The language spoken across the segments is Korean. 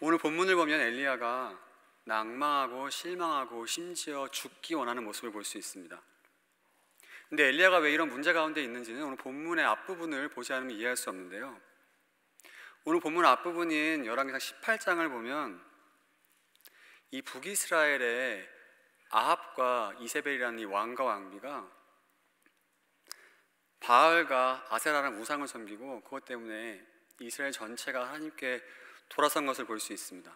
오늘 본문을 보면 엘리야가 낭망하고 실망하고 심지어 죽기 원하는 모습을 볼 수 있습니다. 근데 엘리야가 왜 이런 문제 가운데 있는지는 오늘 본문의 앞부분을 보지 않으면 이해할 수 없는데요, 오늘 본문 앞부분인 열왕기상 18장을 보면 이 북이스라엘의 아합과 이세벨이라는 이 왕과 왕비가 바알과 아세라라는 우상을 섬기고 그것 때문에 이스라엘 전체가 하나님께 돌아선 것을 볼 수 있습니다.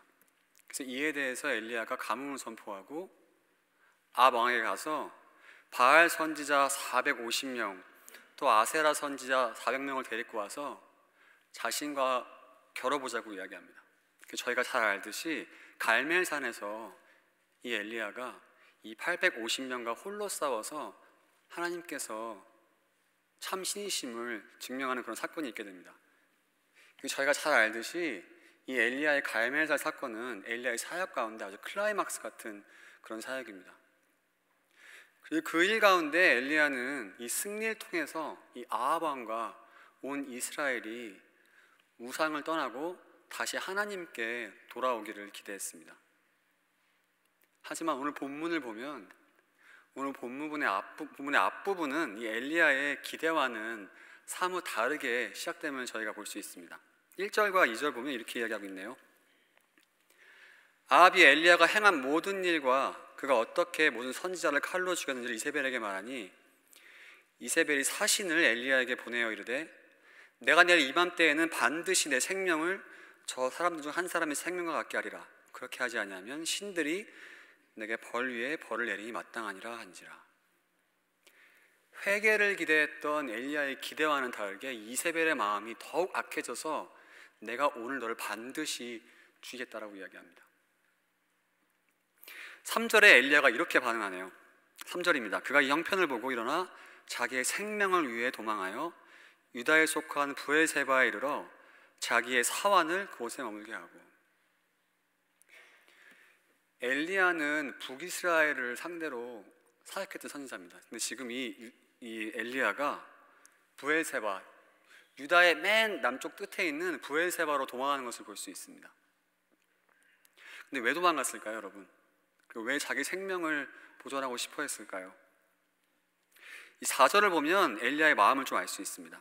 그래서 이에 대해서 엘리야가 가뭄을 선포하고 아합 왕에게 가서 바알 선지자 450명 또 아세라 선지자 400명을 데리고 와서 자신과 겨뤄보자고 이야기합니다. 저희가 잘 알듯이 갈멜산에서 이 엘리야가 이 850명과 홀로 싸워서 하나님께서 참 신이심을 증명하는 그런 사건이 있게 됩니다. 저희가 잘 알듯이 이 엘리야의 갈멜산 사건은 엘리야의 사역 가운데 아주 클라이막스 같은 그런 사역입니다. 그리고 그 일 가운데 엘리야는 이 승리를 통해서 이 아합 왕과 온 이스라엘이 우상을 떠나고 다시 하나님께 돌아오기를 기대했습니다. 하지만 오늘 본문을 보면 오늘 본문의 앞부분은 이 엘리야의 기대와는 사뭇 다르게 시작됨을 저희가 볼 수 있습니다. 1절과 2절 보면 이렇게 이야기하고 있네요. 아합이 엘리야가 행한 모든 일과 그가 어떻게 모든 선지자를 칼로 죽였는지를 이세벨에게 말하니 이세벨이 사신을 엘리야에게 보내어 이르되 내가 내일 이맘때에는 반드시 내 생명을 저 사람들 중 한 사람의 생명과 같게 하리라. 그렇게 하지 아니하면 신들이 내게 벌 위에 벌을 내리니 마땅하니라 한지라. 회개를 기대했던 엘리야의 기대와는 다르게 이세벨의 마음이 더욱 악해져서 내가 오늘 너를 반드시 죽이겠다라고 이야기합니다. 3절에 엘리야가 이렇게 반응하네요. 3절입니다. 그가 이 형편을 보고 일어나 자기의 생명을 위해 도망하여 유다에 속한 브엘세바에 이르러 자기의 사환을 그곳에 머물게 하고. 엘리야는 북이스라엘을 상대로 사역했던 선지자입니다. 근데 지금 이 엘리야가 브엘세바, 유다의 맨 남쪽 끝에 있는 브엘세바로 도망하는 것을 볼 수 있습니다. 근데 왜 도망갔을까요, 여러분? 왜 자기 생명을 보존하고 싶어 했을까요? 이 4절을 보면 엘리야의 마음을 좀 알 수 있습니다.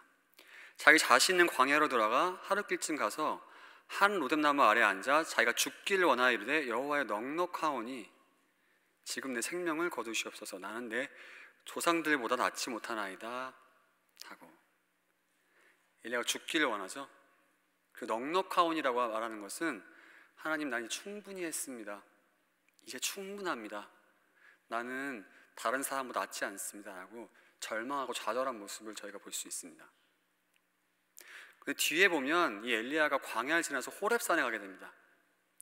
자기 자신은 광야로 들어가 하룻길쯤 가서 한 로뎀나무 아래에 앉아 자기가 죽기를 원하여 이르되 여호와여 넉넉하오니 지금 내 생명을 거두시옵소서. 나는 내 조상들보다 낫지 못하나이다 하고. 엘리야가 죽기를 원하죠. 그 넉넉하오니라고 말하는 것은 하나님, 나는 충분히 했습니다. 이제 충분합니다. 나는 다른 사람보다 낫지 않습니다 라고 절망하고 좌절한 모습을 저희가 볼 수 있습니다. 근데 뒤에 보면 이 엘리야가 광야를 지나서 호렙산에 가게 됩니다.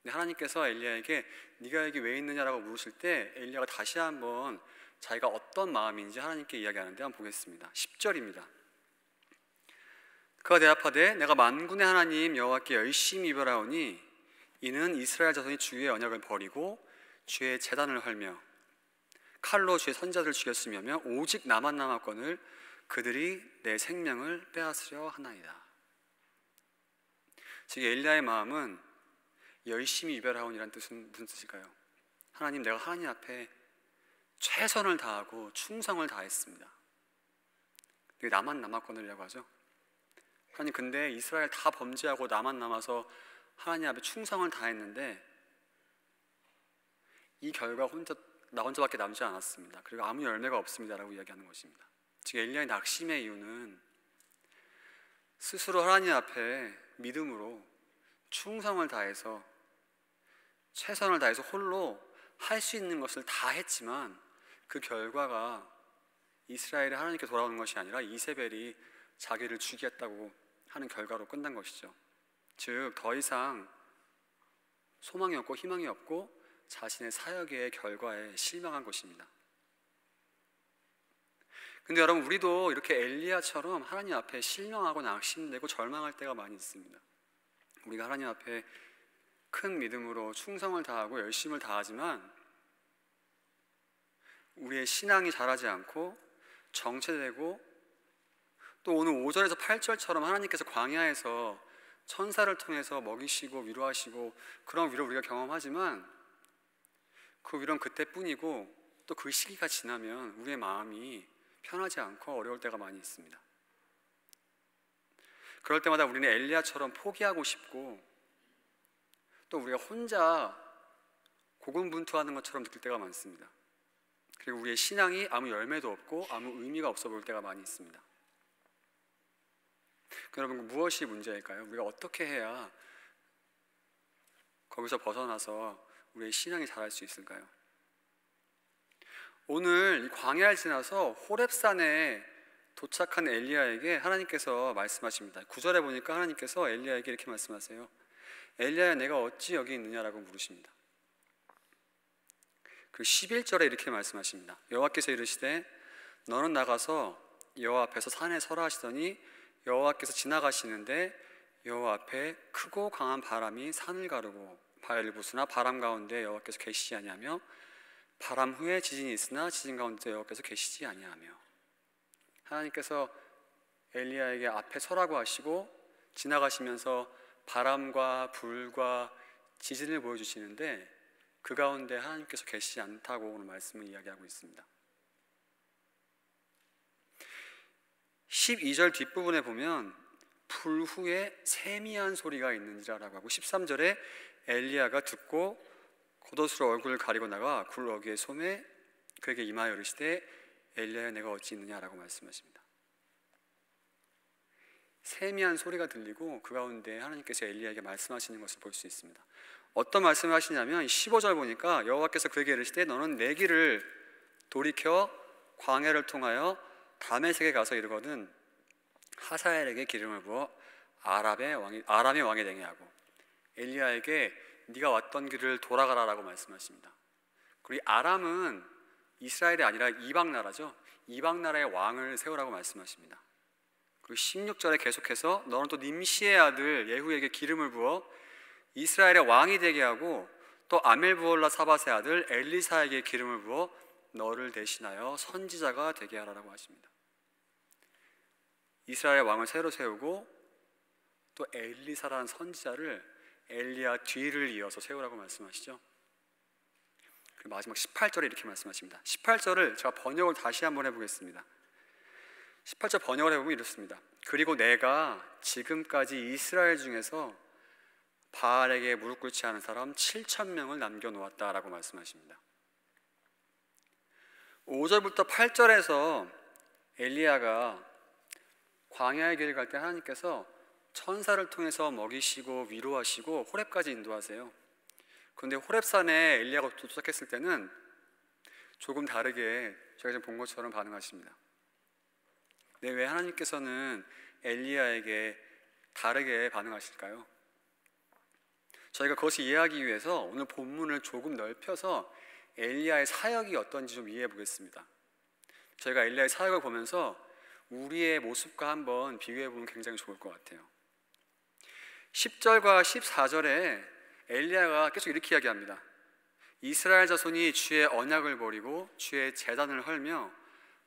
근데 하나님께서 엘리야에게 네가 여기 왜 있느냐라고 물으실 때 엘리야가 다시 한번 자기가 어떤 마음인지 하나님께 이야기하는데 한번 보겠습니다. 10절입니다. 그가 대답하되 내가 만군의 하나님 여호와께 열심히 이별하오니 이는 이스라엘 자손이 주의 언약을 버리고 주의 제단을 헐며 칼로 주의 선자들을 죽였으며 오직 나만 남았거늘 그들이 내 생명을 빼앗으려 하나이다. 즉 엘리야의 마음은 열심히 이별하오니라는 뜻은 무슨 뜻일까요? 하나님, 내가 하나님 앞에 최선을 다하고 충성을 다했습니다. 나만 남았거늘이라고 하죠. 하나님, 근데 이스라엘 다 범죄하고 나만 남아서 하나님 앞에 충성을 다했는데 이 결과 나 혼자밖에 남지 않았습니다. 그리고 아무 열매가 없습니다 라고 이야기하는 것입니다. 즉 엘리야의 낙심의 이유는 스스로 하나님 앞에 믿음으로 충성을 다해서 최선을 다해서 홀로 할 수 있는 것을 다 했지만 그 결과가 이스라엘이 하나님께 돌아오는 것이 아니라 이세벨이 자기를 죽이겠다고 하는 결과로 끝난 것이죠. 즉 더 이상 소망이 없고 희망이 없고 자신의 사역의 결과에 실망한 것입니다. 근데 여러분, 우리도 이렇게 엘리야처럼 하나님 앞에 실망하고 낙심되고 절망할 때가 많이 있습니다. 우리가 하나님 앞에 큰 믿음으로 충성을 다하고 열심을 다하지만 우리의 신앙이 자라지 않고 정체되고 또 오늘 5절에서 8절처럼 하나님께서 광야에서 천사를 통해서 먹이시고 위로하시고 그런 위로 우리가 경험하지만 그 위로는 그때뿐이고 또 그 시기가 지나면 우리의 마음이 편하지 않고 어려울 때가 많이 있습니다. 그럴 때마다 우리는 엘리야처럼 포기하고 싶고 또 우리가 혼자 고군분투하는 것처럼 느낄 때가 많습니다. 그리고 우리의 신앙이 아무 열매도 없고 아무 의미가 없어 보일 때가 많이 있습니다. 여러분, 무엇이 문제일까요? 우리가 어떻게 해야 거기서 벗어나서 우리의 신앙이 자랄 수 있을까요? 오늘 이 광야를 지나서 호렙산에 도착한 엘리야에게 하나님께서 말씀하십니다. 9절에 보니까 하나님께서 엘리야에게 이렇게 말씀하세요. 엘리야야, 내가 어찌 여기 있느냐라고 물으십니다. 그리고 11절에 이렇게 말씀하십니다. 여호와께서 이르시되 너는 나가서 여호와 앞에서 산에 서라 하시더니 여호와께서 지나가시는데 여호와 앞에 크고 강한 바람이 산을 가르고 바엘부스나 바람 가운데 여호와께서 계시지 아니하며 바람 후에 지진이 있으나 지진 가운데 여호와께서 계시지 아니하며. 하나님께서 엘리야에게 앞에 서라고 하시고 지나가시면서 바람과 불과 지진을 보여주시는데 그 가운데 하나님께서 계시지 않다고 오늘 말씀을 이야기하고 있습니다. 12절 뒷부분에 보면 불 후에 세미한 소리가 있는지라라고 하고 13절에 엘리야가 듣고 겉옷으로 얼굴을 가리고 나가 굴 어귀에 솜에 그에게 임하여 이르시되 엘리야야, 내가 어찌 있느냐라고 말씀하십니다. 세미한 소리가 들리고 그 가운데 하나님께서 엘리야에게 말씀하시는 것을 볼 수 있습니다. 어떤 말씀을 하시냐면 15절 보니까 여호와께서 그에게 이르시되 너는 내 길을 돌이켜 광야를 통하여 다메섹에 가서 이르거든 하사엘에게 기름을 부어 아람의 왕이 되게 하고. 엘리야에게 네가 왔던 길을 돌아가라라고 말씀하십니다. 그리고 아람은 이스라엘이 아니라 이방 나라죠. 이방 나라의 왕을 세우라고 말씀하십니다. 그리고 16절에 계속해서 너는 또 님시의 아들 예후에게 기름을 부어 이스라엘의 왕이 되게 하고 또 아멜부올라 사밧의 아들 엘리사에게 기름을 부어 너를 대신하여 선지자가 되게 하라고 하십니다. 이스라엘의 왕을 새로 세우고 또 엘리사라는 선지자를 엘리야 뒤를 이어서 세우라고 말씀하시죠. 그리고 마지막 18절에 이렇게 말씀하십니다. 18절을 제가 번역을 다시 한번 해보겠습니다. 18절 번역을 해보면 이렇습니다. 그리고 내가 지금까지 이스라엘 중에서 바알에게 무릎 꿇지 않은 사람 7,000명을 남겨놓았다라고 말씀하십니다. 5절부터 8절에서 엘리야가 광야의 길을 갈 때 하나님께서 천사를 통해서 먹이시고 위로하시고 호렙까지 인도하세요. 그런데 호렙산에 엘리야가 도착했을 때는 조금 다르게 저희가 지금 본 것처럼 반응하십니다. 네, 왜 하나님께서는 엘리야에게 다르게 반응하실까요? 저희가 그것을 이해하기 위해서 오늘 본문을 조금 넓혀서 엘리야의 사역이 어떤지 좀 이해해 보겠습니다. 저희가 엘리야의 사역을 보면서 우리의 모습과 한번 비교해 보면 굉장히 좋을 것 같아요. 10절과 14절에 엘리야가 계속 이렇게 이야기합니다. 이스라엘 자손이 주의 언약을 버리고 주의 제단을 헐며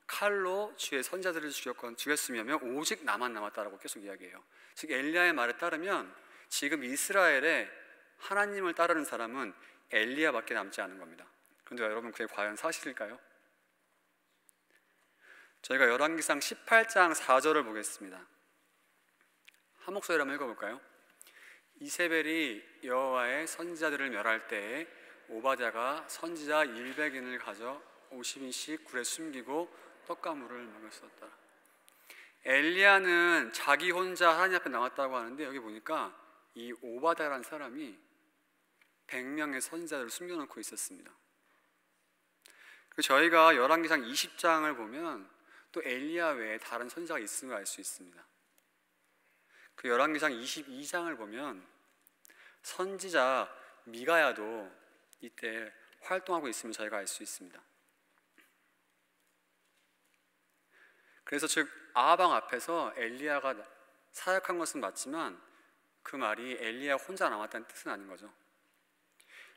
칼로 주의 선자들을 죽였으며 오직 나만 남았다라고 계속 이야기해요. 즉 엘리야의 말에 따르면 지금 이스라엘에 하나님을 따르는 사람은 엘리야밖에 남지 않은 겁니다. 그런데 여러분, 그게 과연 사실일까요? 저희가 열왕기상 18장 4절을 보겠습니다. 한 목소리로 한번 읽어볼까요? 이세벨이 여호와의 선지자들을 멸할 때에 오바댜가 선지자 100인을 가져 50인씩 굴에 숨기고 떡가물을 먹였었다. 엘리야는 자기 혼자 하나님 앞에 나왔다고 하는데 여기 보니까 이 오바댜라는 사람이 100명의 선지자들을 숨겨놓고 있었습니다. 저희가 열왕기상 20장을 보면 또 엘리야 외에 다른 선지자가 있음을 알 수 있습니다. 그 열왕기상 22장을 보면 선지자 미가야도 이때 활동하고 있음을 저희가 알 수 있습니다. 그래서 즉 아하방 앞에서 엘리야가 사역한 것은 맞지만 그 말이 엘리야 혼자 남았다는 뜻은 아닌 거죠.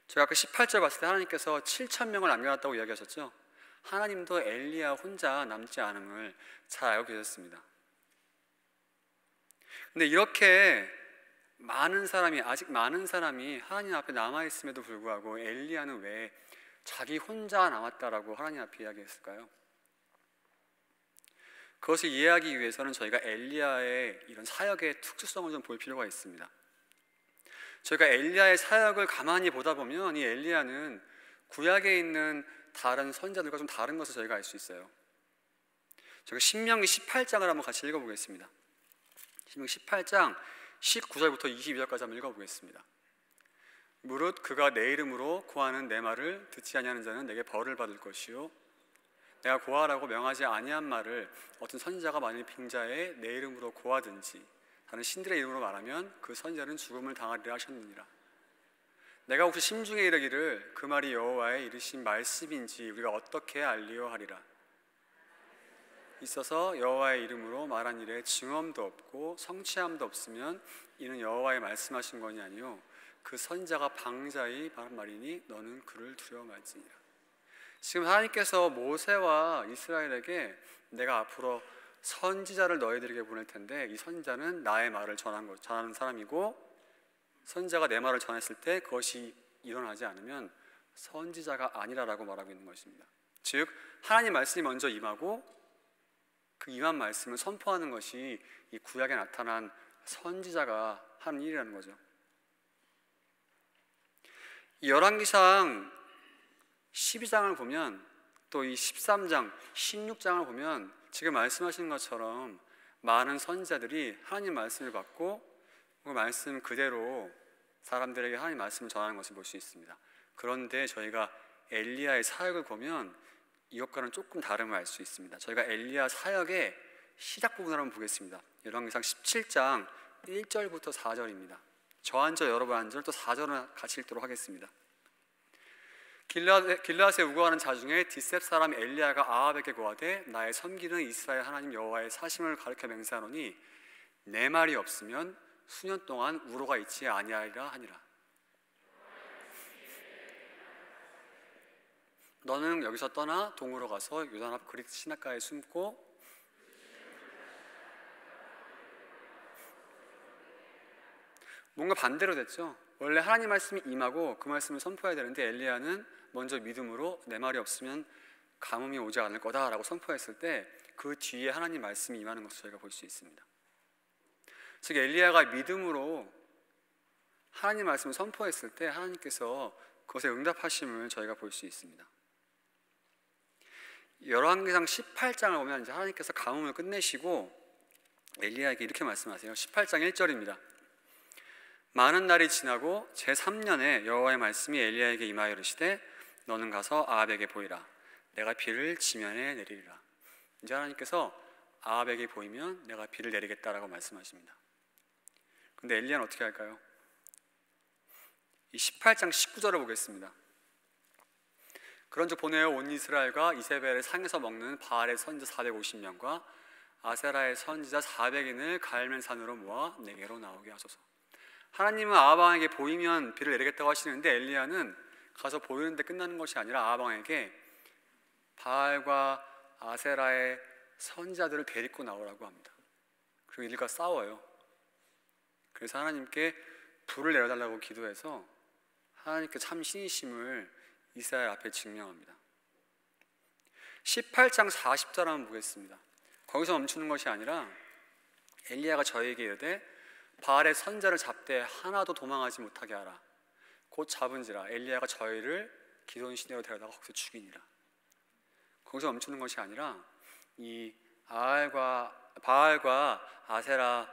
제가 아까 18절 봤을 때 하나님께서 7,000명을 남겨놨다고 이야기하셨죠. 하나님도 엘리야 혼자 남지 않음을 잘 알고 계셨습니다. 근데 이렇게 아직 많은 사람이 하나님 앞에 남아 있음에도 불구하고 엘리야는 왜 자기 혼자 남았다라고 하나님 앞에 이야기했을까요? 그것을 이해하기 위해서는 저희가 엘리야의 이런 사역의 특수성을 좀 볼 필요가 있습니다. 저희가 엘리야의 사역을 가만히 보다 보면 이 엘리야는 구약에 있는 다른 선지자들과 좀 다른 것을 저희가 알 수 있어요. 저희가 신명기 18장을 한번 같이 읽어보겠습니다. 신명기 18장 19절부터 22절까지 한번 읽어보겠습니다. 무릇 그가 내 이름으로 고하는 내 말을 듣지 아니하는 자는 내게 벌을 받을 것이요 내가 고하라고 명하지 아니한 말을 어떤 선지자가 만일 빙자에 내 이름으로 고하든지 다른 신들의 이름으로 말하면 그 선지자는 죽음을 당하리라 하셨느니라. 내가 혹시 심중에 이르기를 그 말이 여호와의 이르신 말씀인지 우리가 어떻게 알리요 하리라. 있어서 여호와의 이름으로 말한 일에 증언도 없고 성취함도 없으면 이는 여호와의 말씀하신 것이 아니요 그 선지자가 방자히 말한 말이니 너는 그를 두려워 말지니라. 지금 하나님께서 모세와 이스라엘에게 내가 앞으로 선지자를 너희들에게 보낼 텐데 이 선지자는 나의 말을 전하는 사람이고 선지자가 내 말을 전했을 때 그것이 일어나지 않으면 선지자가 아니라라고 말하고 있는 것입니다. 즉 하나님 말씀이 먼저 임하고 그 임한 말씀을 선포하는 것이 이 구약에 나타난 선지자가 하는 일이라는 거죠. 이 열왕기상 12장을 보면 또 이 13장, 16장을 보면 지금 말씀하신 것처럼 많은 선지자들이 하나님 말씀을 받고 그 말씀 그대로 사람들에게 하나님 말씀을 전하는 것을 볼 수 있습니다. 그런데 저희가 엘리야의 사역을 보면 이것과는 조금 다름을 알 수 있습니다. 저희가 엘리야 사역의 시작 부분을 한번 보겠습니다. 열왕기상 17장 1절부터 4절입니다. 저 한 절 여러분 한 절 또 4절은 같이 읽도록 하겠습니다. 길르앗에 우거하는 자 중에 디셉 사람 엘리야가 아합에게 고하되 나의 섬기는 이스라엘 하나님 여호와의 사심을 가르쳐 맹세하노니 내 말이 없으면 수년 동안 우로가 있지 아니하리라 하니라. 너는 여기서 떠나 동으로 가서 요단 앞 그릿 시냇가에 숨고 뭔가 반대로 됐죠. 원래 하나님 말씀이 임하고 그 말씀을 선포해야 되는데 엘리야는 먼저 믿음으로 내 말이 없으면 가뭄이 오지 않을 거다라고 선포했을 때 그 뒤에 하나님 말씀이 임하는 것을 저희가 볼 수 있습니다. 즉 엘리야가 믿음으로 하나님 말씀을 선포했을 때 하나님께서 그것에 응답하심을 저희가 볼 수 있습니다. 열왕기상 18장을 보면 이제 하나님께서 가뭄을 끝내시고 엘리야에게 이렇게 말씀하세요. 18장 1절입니다. 많은 날이 지나고 제3년에 여호와의 말씀이 엘리야에게 임하여 이르시되 너는 가서 아합에게 보이라. 내가 비를 지면에 내리리라. 이제 하나님께서 아합에게 보이면 내가 비를 내리겠다라고 말씀하십니다. 그런데 엘리야는 어떻게 할까요? 이 18장 19절을 보겠습니다. 그런즉 보내어 온 이스라엘과 이세벨의 상에서 먹는 바알의 선지자 450명과 아세라의 선지자 400인을 갈멜산으로 모아 내게로 나오게 하소서. 하나님은 아합 왕에게 보이면 비를 내리겠다고 하시는데 엘리야는 가서 보이는데 끝나는 것이 아니라 아합 왕에게 바알과 아세라의 선지자들을 데리고 나오라고 합니다. 그리고 이들과 싸워요. 그래서 하나님께 불을 내려달라고 기도해서 하나님께 참 신이심을 이스라엘 앞에 증명합니다. 18장 40절 한번 보겠습니다. 거기서 멈추는 것이 아니라 엘리야가 저에게 이르되 바알의 선자를 잡되 하나도 도망하지 못하게 하라. 곧 잡은지라 엘리야가 저희를 기돈 시내로 데려다가 거기서 죽이니라. 거기서 멈추는 것이 아니라 이 바알과 아세라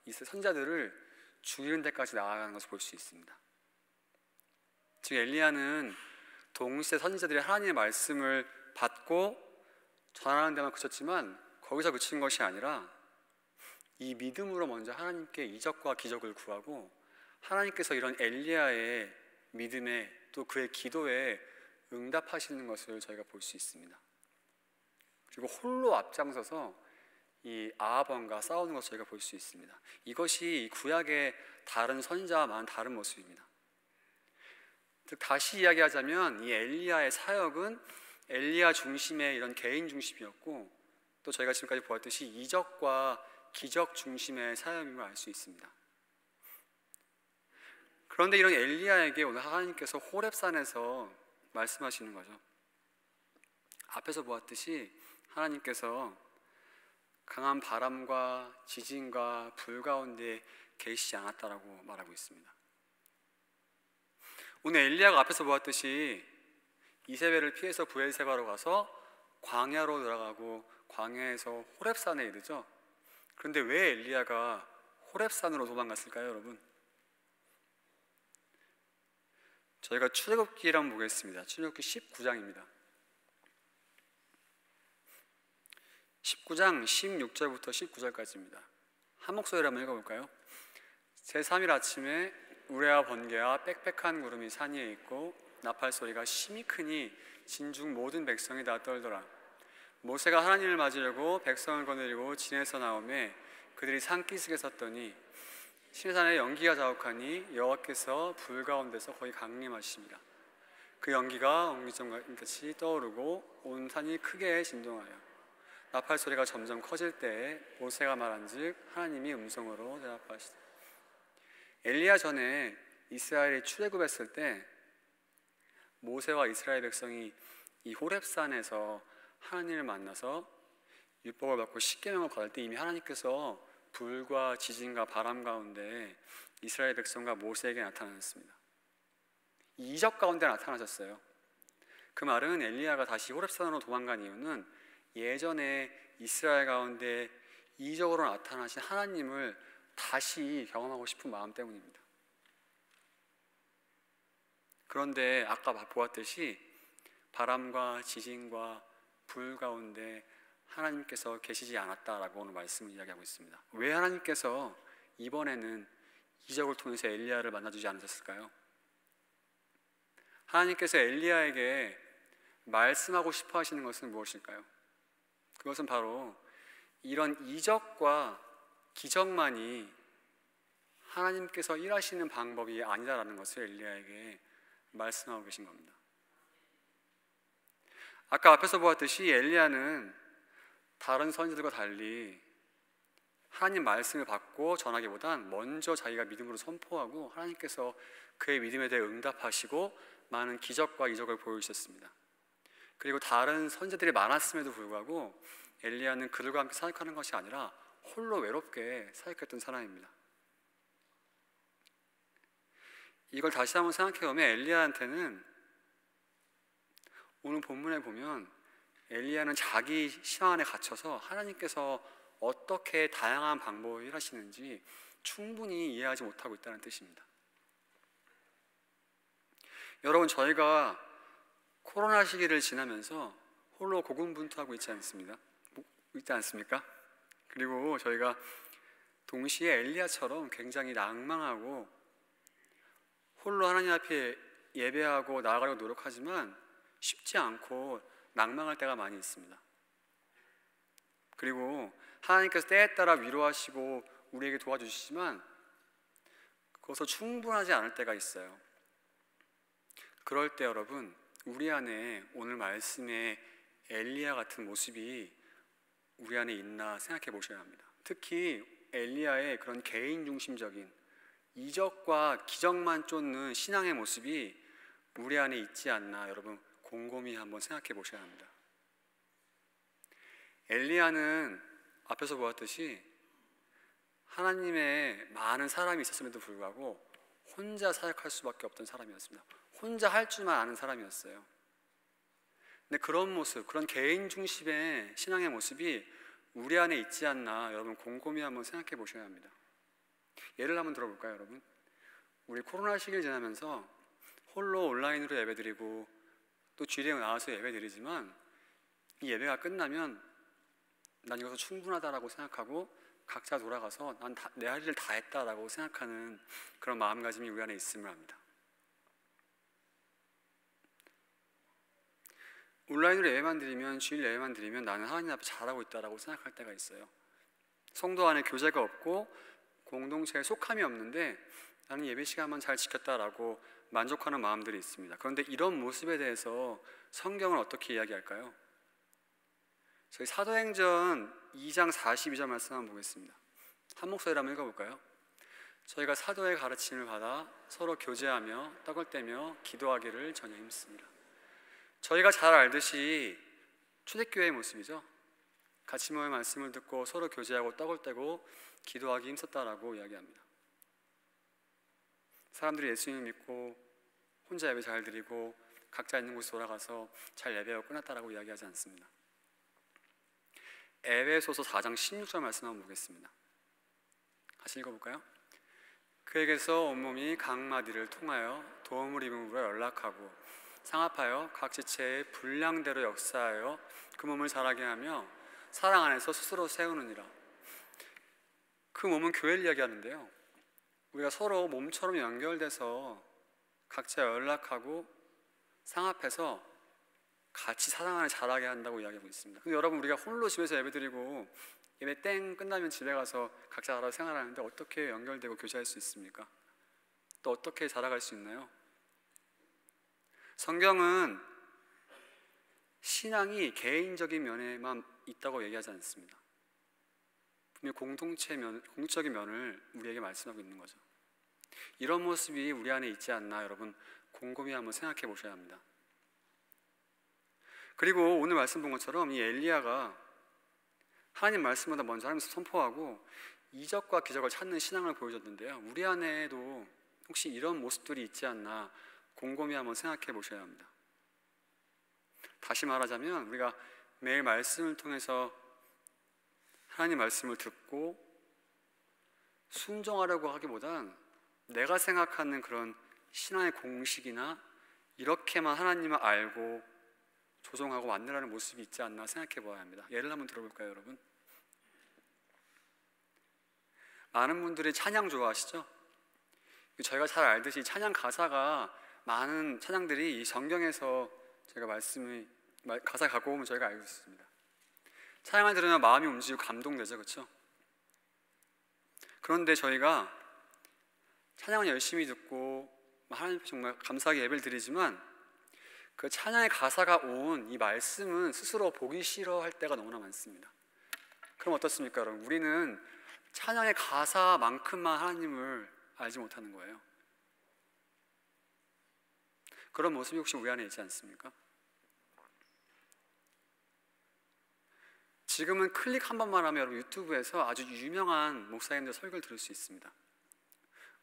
이 선자들을 죽이는 데까지 나아가는 것을 볼 수 있습니다. 즉 엘리야는 동시대 선지자들이 하나님의 말씀을 받고 전하는 데만 그쳤지만 거기서 그친 것이 아니라 이 믿음으로 먼저 하나님께 이적과 기적을 구하고 하나님께서 이런 엘리야의 믿음에 또 그의 기도에 응답하시는 것을 저희가 볼 수 있습니다. 그리고 홀로 앞장서서 이 아합 왕과 싸우는 것을 저희가 볼 수 있습니다. 이것이 구약의 다른 선지자와 다른 모습입니다. 즉 다시 이야기하자면 이 엘리야의 사역은 엘리야 중심의 이런 개인 중심이었고 또 저희가 지금까지 보았듯이 이적과 기적 중심의 사역임을 알 수 있습니다. 그런데 이런 엘리야에게 오늘 하나님께서 호렙산에서 말씀하시는 거죠. 앞에서 보았듯이 하나님께서 강한 바람과 지진과 불 가운데 계시지 않았다라고 말하고 있습니다. 오늘 엘리야가 앞에서 보았듯이 이세벨을 피해서 브엘세바로 가서 광야로 들어가고 광야에서 호렙산에 이르죠. 그런데 왜 엘리야가 호렙산으로 도망갔을까요, 여러분? 저희가 출애굽기를 한번 보겠습니다. 출애굽기 19장입니다. 19장 16절부터 19절까지입니다. 한 목소리로 한번 읽어볼까요? 제3일 아침에 우레와 번개와 빽빽한 구름이 산 위에 있고 나팔 소리가 심히 크니 진중 모든 백성이 다 떨더라. 모세가 하나님을 맞으려고 백성을 거느리고 진에서 나오매 그들이 산기슭에 섰더니 시내산에 연기가 자욱하니 여호와께서 불 가운데서 거의 강림하십니다. 그 연기가 엉기정같이 떠오르고 온 산이 크게 진동하여 나팔 소리가 점점 커질 때에 모세가 말한즉 하나님이 음성으로 대답하시되 엘리야 전에 이스라엘이 출애굽했을 때 모세와 이스라엘 백성이 이 호렙산에서 하나님을 만나서 율법을 받고 십계명을 받을 때 이미 하나님께서 불과 지진과 바람 가운데 이스라엘 백성과 모세에게 나타나셨습니다. 이적 가운데 나타나셨어요. 그 말은 엘리야가 다시 호렙산으로 도망간 이유는 예전에 이스라엘 가운데 이적으로 나타나신 하나님을 다시 경험하고 싶은 마음 때문입니다. 그런데 아까 보았듯이 바람과 지진과 불 가운데 하나님께서 계시지 않았다라고 오늘 말씀을 이야기하고 있습니다. 왜 하나님께서 이번에는 이적을 통해서 엘리야를 만나주지 않으셨을까요? 하나님께서 엘리야에게 말씀하고 싶어 하시는 것은 무엇일까요? 그것은 바로 이런 이적과 기적만이 하나님께서 일하시는 방법이 아니다라는 것을 엘리야에게 말씀하고 계신 겁니다. 아까 앞에서 보았듯이 엘리야는 다른 선지자들과 달리 하나님 말씀을 받고 전하기보단 먼저 자기가 믿음으로 선포하고 하나님께서 그의 믿음에 대해 응답하시고 많은 기적과 이적을 보여주셨습니다. 그리고 다른 선지자들이 많았음에도 불구하고 엘리야는 그들과 함께 사역하는 것이 아니라 홀로 외롭게 사역했던 사람입니다. 이걸 다시 한번 생각해보면 엘리야한테는 오늘 본문에 보면 엘리야는 자기 신앙 안에 갇혀서 하나님께서 어떻게 다양한 방법을 일하시는지 충분히 이해하지 못하고 있다는 뜻입니다. 여러분, 저희가 코로나 시기를 지나면서 홀로 고군분투하고 있지 않습니까? 그리고 저희가 동시에 엘리야처럼 굉장히 낭망하고 홀로 하나님 앞에 예배하고 나아가려고 노력하지만 쉽지 않고 낭망할 때가 많이 있습니다. 그리고 하나님께서 때에 따라 위로하시고 우리에게 도와주시지만 그것으로 충분하지 않을 때가 있어요. 그럴 때 여러분, 우리 안에 오늘 말씀의 엘리야 같은 모습이 우리 안에 있나 생각해 보셔야 합니다. 특히 엘리야의 그런 개인 중심적인 이적과 기적만 쫓는 신앙의 모습이 우리 안에 있지 않나 여러분 곰곰이 한번 생각해 보셔야 합니다. 엘리야는 앞에서 보았듯이 하나님의 많은 사람이 있었음에도 불구하고 혼자 사역할 수밖에 없던 사람이었습니다. 혼자 할 줄만 아는 사람이었어요. 근데 그런 모습, 그런 개인 중심의 신앙의 모습이 우리 안에 있지 않나 여러분 곰곰이 한번 생각해 보셔야 합니다. 예를 한번 들어볼까요, 여러분? 우리 코로나 시기를 지나면서 홀로 온라인으로 예배드리고 또 주일에 나와서 예배드리지만 이 예배가 끝나면 난 이것도 충분하다라고 생각하고 각자 돌아가서 난 내 할 일을 다 했다라고 생각하는 그런 마음가짐이 우리 안에 있음을 합니다. 온라인으로 예배만 드리면, 주일 예배만 드리면 나는 하나님 앞에 잘하고 있다라고 생각할 때가 있어요. 성도 안에 교제가 없고 공동체에 속함이 없는데 나는 예배 시간만 잘 지켰다라고 만족하는 마음들이 있습니다. 그런데 이런 모습에 대해서 성경은 어떻게 이야기할까요? 저희 사도행전 2장 42절 말씀 한번 보겠습니다. 한 목소리로 한번 읽어볼까요? 저희가 사도의 가르침을 받아 서로 교제하며 떡을 떼며 기도하기를 전혀 힘씁니다. 저희가 잘 알듯이 초대교회의 모습이죠. 같이 모여 말씀을 듣고 서로 교제하고 떡을 떼고 기도하기 힘썼다라고 이야기합니다. 사람들이 예수님을 믿고 혼자 예배 잘 드리고 각자 있는 곳에 돌아가서 잘 예배하고 끝났다라고 이야기하지 않습니다. 에베소서 4장 16절 말씀 한번 보겠습니다. 같이 읽어볼까요? 그에게서 온몸이 각 마디를 통하여 도움을 입음으로 연락하고 상합하여 각 지체의 분량대로 역사하여 그 몸을 자라게 하며 사랑 안에서 스스로 세우느니라. 그 몸은 교회를 이야기하는데요, 우리가 서로 몸처럼 연결돼서 각자 연락하고 상합해서 같이 사랑 안에 자라게 한다고 이야기하고 있습니다. 근데 여러분, 우리가 홀로 집에서 예배드리고 예배 땡 끝나면 집에 가서 각자 알아서 생활하는데 어떻게 연결되고 교제할 수 있습니까? 또 어떻게 자라갈 수 있나요? 성경은 신앙이 개인적인 면에만 있다고 얘기하지 않습니다. 분명히 공동체적인 면을 우리에게 말씀하고 있는 거죠. 이런 모습이 우리 안에 있지 않나 여러분 곰곰이 한번 생각해 보셔야 합니다. 그리고 오늘 말씀 본 것처럼 이 엘리야가 하나님 말씀보다 먼저 하나님께서 선포하고 이적과 기적을 찾는 신앙을 보여줬는데요, 우리 안에도 혹시 이런 모습들이 있지 않나 곰곰이 한번 생각해 보셔야 합니다. 다시 말하자면 우리가 매일 말씀을 통해서 하나님 말씀을 듣고 순종하려고 하기보단 내가 생각하는 그런 신앙의 공식이나 이렇게만 하나님을 알고 조종하고 만나라는 모습이 있지 않나 생각해 봐야 합니다. 예를 한번 들어볼까요, 여러분? 많은 분들이 찬양 좋아하시죠? 저희가 잘 알듯이 찬양 가사가 많은 찬양들이 이 성경에서 제가 가사 갖고 오면 저희가 알고 있습니다. 찬양을 들으면 마음이 움직이고 감동되죠, 그렇죠? 그런데 저희가 찬양을 열심히 듣고 하나님 앞에 정말 감사하게 예배를 드리지만 그 찬양의 가사가 온 이 말씀은 스스로 보기 싫어할 때가 너무나 많습니다. 그럼 어떻습니까, 여러분? 우리는 찬양의 가사만큼만 하나님을 알지 못하는 거예요. 그런 모습이 혹시 우리 안에 있지 않습니까? 지금은 클릭 한 번만 하면 여러분 유튜브에서 아주 유명한 목사님들 설교를 들을 수 있습니다.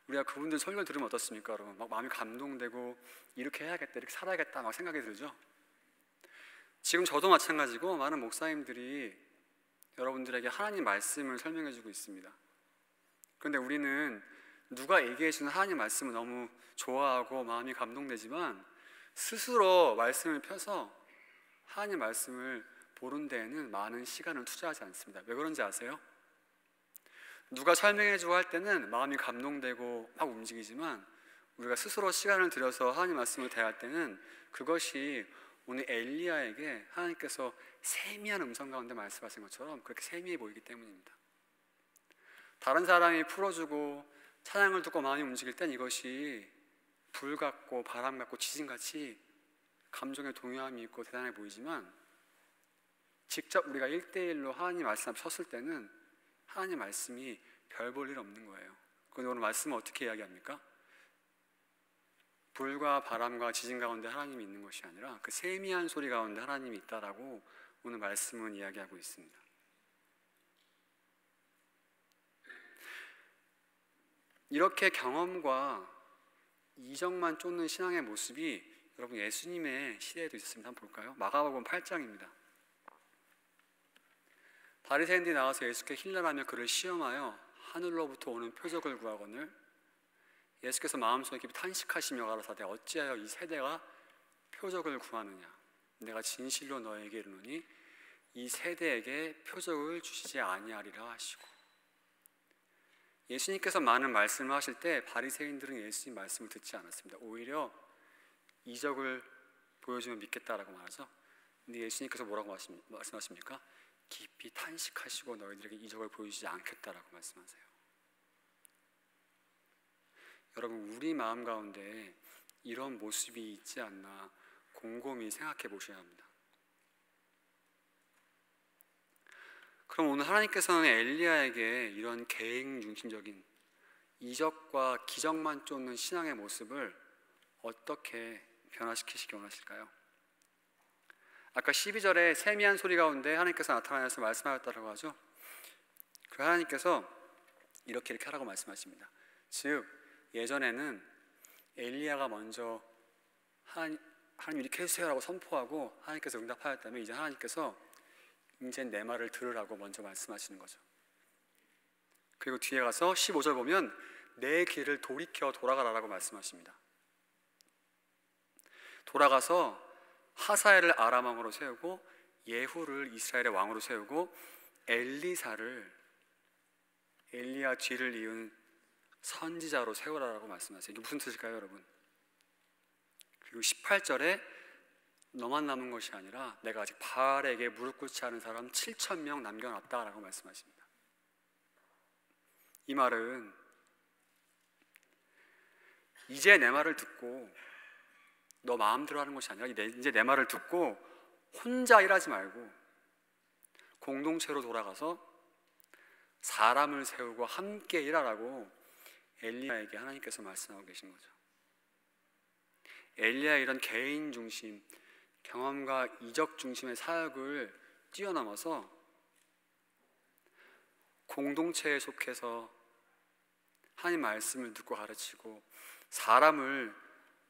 우리가 그분들 설교를 들으면 어떻습니까, 여러분? 막 마음이 감동되고 이렇게 해야겠다, 이렇게 살아야겠다 막 생각이 들죠. 지금 저도 마찬가지고 많은 목사님들이 여러분들에게 하나님 말씀을 설명해주고 있습니다. 그런데 우리는 누가 얘기해주는 하나님 말씀을 너무 좋아하고 마음이 감동되지만 스스로 말씀을 펴서 하나님 말씀을 보는 데에는 많은 시간을 투자하지 않습니다. 왜 그런지 아세요? 누가 설명해주고 할 때는 마음이 감동되고 막 움직이지만 우리가 스스로 시간을 들여서 하나님 말씀을 대할 때는 그것이 오늘 엘리야에게 하나님께서 세미한 음성 가운데 말씀하신 것처럼 그렇게 세미해 보이기 때문입니다. 다른 사람이 풀어주고 찬양을 듣고 마음이 움직일 땐 이것이 불 같고 바람 같고 지진같이 감정의 동요함이 있고 대단해 보이지만 직접 우리가 1대1로 하나님 말씀 앞에 섰을 때는 하나님 말씀이 별 볼 일 없는 거예요. 그런데 오늘 말씀은 어떻게 이야기합니까? 불과 바람과 지진 가운데 하나님이 있는 것이 아니라 그 세미한 소리 가운데 하나님이 있다라고 오늘 말씀은 이야기하고 있습니다. 이렇게 경험과 이적만 쫓는 신앙의 모습이 여러분 예수님의 시대에도 있었습니다. 한번 볼까요? 마가복음 8장입니다. 바리새인들이 나와서 예수께 힐난하며 그를 시험하여 하늘로부터 오는 표적을 구하거늘 예수께서 마음속에 깊이 탄식하시며 가라사대 어찌하여 이 세대가 표적을 구하느냐 내가 진실로 너에게 이르노니 이 세대에게 표적을 주시지 아니하리라 하시고, 예수님께서 많은 말씀을 하실 때 바리새인들은 예수님 말씀을 듣지 않았습니다. 오히려 이적을 보여주면 믿겠다라고 말하죠. 근데 예수님께서 뭐라고 말씀하십니까? 깊이 탄식하시고 너희들에게 이적을 보여주지 않겠다라고 말씀하세요. 여러분, 우리 마음 가운데 이런 모습이 있지 않나 곰곰이 생각해 보셔야 합니다. 그럼 오늘 하나님께서는 엘리야에게 이런 계획 중심적인 이적과 기적만 쫓는 신앙의 모습을 어떻게 변화시키시기 원하실까요? 아까 12절에 세미한 소리 가운데 하나님께서 나타나셔서 말씀하셨다고 하죠. 그 하나님께서 이렇게 하라고 말씀하십니다. 즉 예전에는 엘리야가 먼저 하나님 이렇게 해주세요라고 선포하고 하나님께서 응답하였다면 이제 하나님께서 이제 내 말을 들으라고 먼저 말씀하시는 거죠. 그리고 뒤에 가서 15절 보면 내 길을 돌이켜 돌아가라라고 말씀하십니다. 돌아가서 하사엘을 아람 왕으로 세우고 예후를 이스라엘의 왕으로 세우고 엘리사를 엘리야 뒤를 이은 선지자로 세우라라고 말씀하세요. 이게 무슨 뜻일까요, 여러분? 그리고 18절에 너만 남은 것이 아니라 내가 아직 바알에게 무릎 꿇지 않은 사람 7,000명 남겨놨다라고 말씀하십니다. 이 말은 이제 내 말을 듣고 너 마음대로 하는 것이 아니라 이제 내 말을 듣고 혼자 일하지 말고 공동체로 돌아가서 사람을 세우고 함께 일하라고 엘리야에게 하나님께서 말씀하고 계신 거죠. 엘리야의 이런 개인 중심, 경험과 이적 중심의 사역을 뛰어넘어서 공동체에 속해서 하나님 말씀을 듣고 가르치고 사람을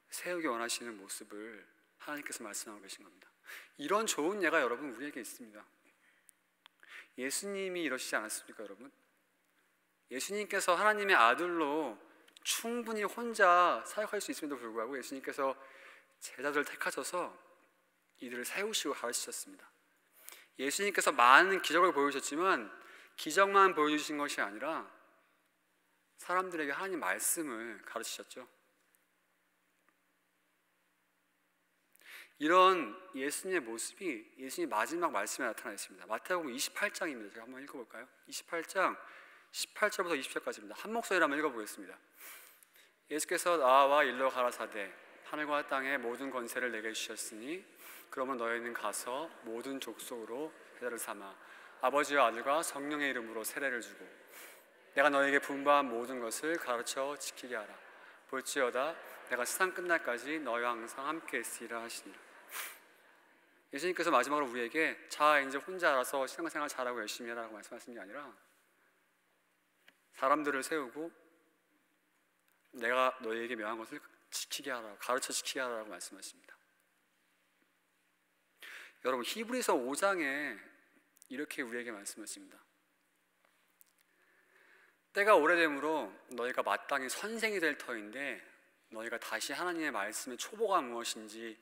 세우기 원하시는 모습을 하나님께서 말씀하고 계신 겁니다. 이런 좋은 예가 여러분 우리에게 있습니다. 예수님이 이러시지 않았습니까, 여러분? 예수님께서 하나님의 아들로 충분히 혼자 사역할 수 있음에도 불구하고 예수님께서 제자들을 택하셔서 이들을 세우시고 가르치셨습니다. 예수님께서 많은 기적을 보여주셨지만 기적만 보여주신 것이 아니라 사람들에게 하나님 말씀을 가르치셨죠. 이런 예수님의 모습이 예수님 마지막 말씀에 나타나 있습니다. 마태복음 28장입니다. 제가 한번 읽어볼까요? 28장 18절부터 20절까지입니다. 한 목소리로 한번 읽어보겠습니다. 예수께서 나와 일러 가라사대 하늘과 땅의 모든 권세를 내게 주셨으니 그러면 너희는 가서 모든 족속으로 세례를 삼아 아버지와 아들과 성령의 이름으로 세례를 주고 내가 너희에게 분부한 모든 것을 가르쳐 지키게 하라. 볼지어다 내가 세상 끝날까지 너희와 항상 함께 있으리라 하시니라. 예수님께서 마지막으로 우리에게 자 이제 혼자 알아서 신앙생활 잘하고 열심히 해라고 말씀하시는 게 아니라 사람들을 세우고 내가 너희에게 명한 것을 지키게 하라, 가르쳐 지키게 하라고 말씀하십니다. 여러분 히브리서 5장에 이렇게 우리에게 말씀하십니다. 때가 오래되므로 너희가 마땅히 선생이 될 터인데 너희가 다시 하나님의 말씀의 초보가 무엇인지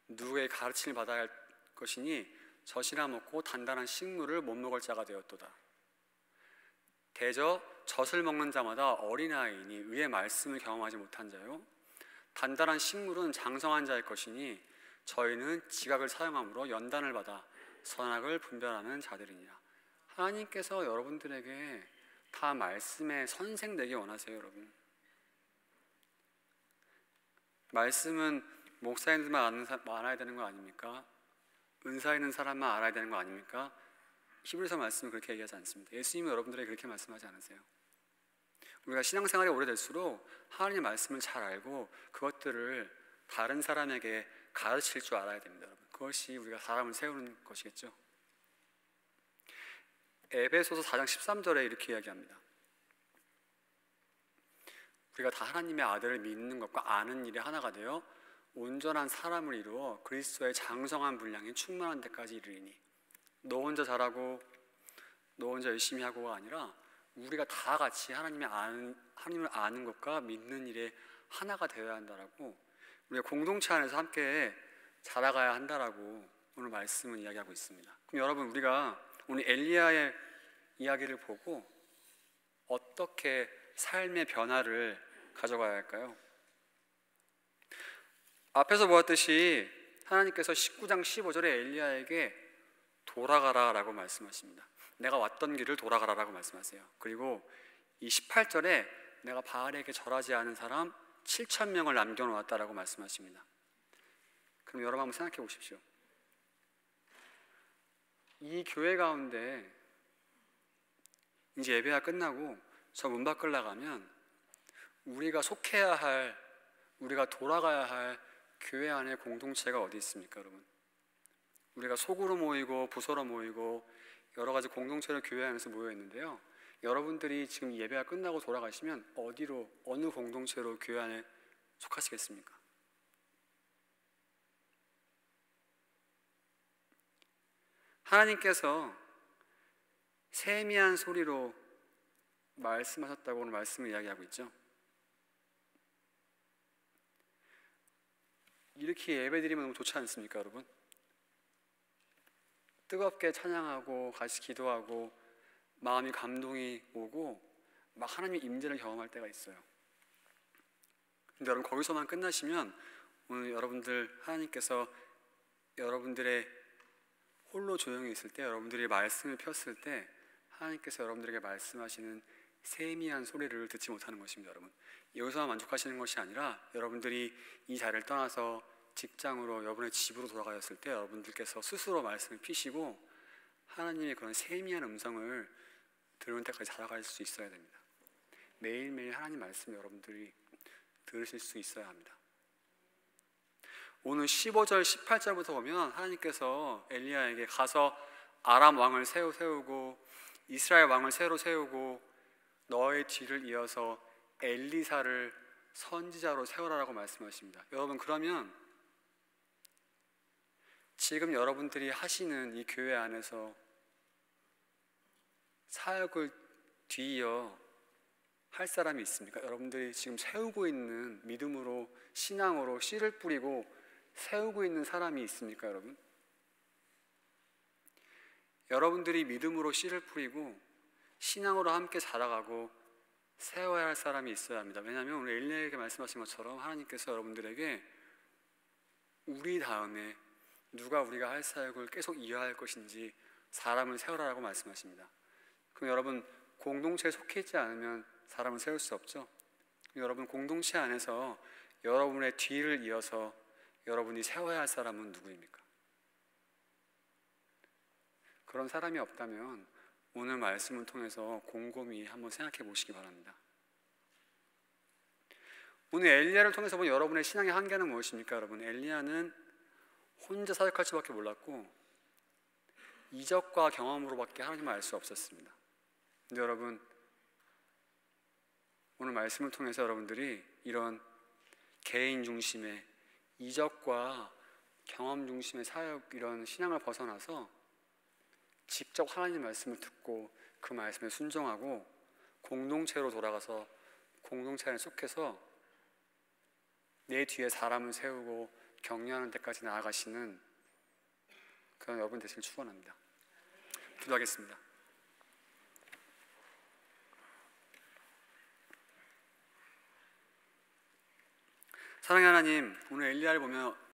누구의 가르침을 받아야 할 것이니 젖이나 먹고 단단한 식물을 못 먹을 자가 되었도다. 대저 젖을 먹는 자마다 어린아이이니 의의 말씀을 경험하지 못한 자요 단단한 식물은 장성한 자의 것이니 저희는 지각을 사용함으로 연단을 받아 선악을 분별하는 자들이니라. 하나님께서 여러분들에게 다 말씀의 선생 되기 원하세요, 여러분. 말씀은 목사님들만 알아야 되는 거 아닙니까? 은사 있는 사람만 알아야 되는 거 아닙니까? 히브리서 말씀은 그렇게 얘기하지 않습니다. 예수님은 여러분들에게 그렇게 말씀하지 않으세요. 우리가 신앙생활이 오래될수록 하나님의 말씀을 잘 알고 그것들을 다른 사람에게 가르칠 줄 알아야 됩니다, 여러분. 그것이 우리가 사람을 세우는 것이겠죠. 에베소서 4장 13절에 이렇게 이야기합니다. 우리가 다 하나님의 아들을 믿는 것과 아는 일이 하나가 되어 온전한 사람을 이루어 그리스도의 장성한 분량이 충만한 데까지 이르리니 너 혼자 잘하고 너 혼자 열심히 하고가 아니라 우리가 다 같이 하나님을 아는 것과 믿는 일에 하나가 되어야 한다라고 우리가 공동체 안에서 함께 자라가야 한다라고 오늘 말씀은 이야기하고 있습니다. 그럼 여러분 우리가 오늘 엘리야의 이야기를 보고 어떻게 삶의 변화를 가져가야 할까요? 앞에서 보았듯이 하나님께서 19장 15절에 엘리야에게 돌아가라 라고 말씀하십니다. 내가 왔던 길을 돌아가라 라고 말씀하세요. 그리고 이 18절에 내가 바알에게 절하지 않은 사람 7,000명을 남겨놓았다라고 말씀하십니다. 그럼 여러분 한번 생각해 보십시오. 이 교회 가운데 이제 예배가 끝나고 저 문 밖을 나가면 우리가 속해야 할, 우리가 돌아가야 할 교회 안에 공동체가 어디 있습니까, 여러분? 우리가 속으로 모이고 부서로 모이고 여러 가지 공동체로 교회 안에서 모여 있는데요. 여러분들이 지금 예배가 끝나고 돌아가시면 어디로, 어느 공동체로 교회 안에 속하시겠습니까? 하나님께서 세미한 소리로 말씀하셨다고 오늘 말씀을 이야기하고 있죠. 이렇게 예배드리면 너무 좋지 않습니까, 여러분? 뜨겁게 찬양하고 같이 기도하고 마음이 감동이 오고 막 하나님의 임재를 경험할 때가 있어요. 근데 여러분 거기서만 끝나시면 오늘 여러분들 하나님께서 여러분들의 홀로 조용히 있을 때, 여러분들이 말씀을 폈을 때 하나님께서 여러분들에게 말씀하시는 세미한 소리를 듣지 못하는 것입니다. 여러분, 여기서만 만족하시는 것이 아니라 여러분들이 이 자리를 떠나서 직장으로, 여러분의 집으로 돌아가셨을 때 여러분들께서 스스로 말씀을 피시고 하나님의 그런 세미한 음성을 들을 때까지 자라갈 수 있어야 됩니다. 매일매일 하나님 말씀을 여러분들이 들으실 수 있어야 합니다. 오늘 15절, 18절부터 보면 하나님께서 엘리야에게 가서 아람 왕을 세우고 이스라엘 왕을 새로 세우고 너의 뒤를 이어서 엘리사를 선지자로 세워라라고 말씀하십니다. 여러분, 그러면 지금 여러분들이 하시는 이 교회 안에서 사역을 뒤이어 할 사람이 있습니까? 여러분들이 지금 세우고 있는, 믿음으로, 신앙으로 씨를 뿌리고 세우고 있는 사람이 있습니까, 여러분? 여러분들이 믿음으로 씨를 뿌리고 신앙으로 함께 자라가고 세워야 할 사람이 있어야 합니다. 왜냐하면 오늘 엘리야에게 말씀하신 것처럼 하나님께서 여러분들에게 우리 다음에 누가 우리가 할 사역을 계속 이어할 것인지 사람을 세우라고 말씀하십니다. 그럼 여러분, 공동체에 속해 있지 않으면 사람을 세울 수 없죠. 여러분, 공동체 안에서 여러분의 뒤를 이어서 여러분이 세워야 할 사람은 누구입니까? 그런 사람이 없다면 오늘 말씀을 통해서 곰곰이 한번 생각해 보시기 바랍니다. 오늘 엘리야를 통해서 본 여러분의 신앙의 한계는 무엇입니까? 여러분, 엘리야는 혼자 사역할 수밖에 몰랐고 이적과 경험으로밖에 하나님을 알 수 없었습니다. 근데 여러분, 오늘 말씀을 통해서 여러분들이 이런 개인 중심의 이적과 경험 중심의 사역, 이런 신앙을 벗어나서 직접 하나님 말씀을 듣고 그 말씀에 순종하고 공동체로 돌아가서 공동체 안에 속해서 내 뒤에 사람을 세우고 격려하는 데까지 나아가시는 그런 여러분 되시길 축원합니다. 기도하겠습니다. 사랑의 하나님, 오늘 엘리야를 보면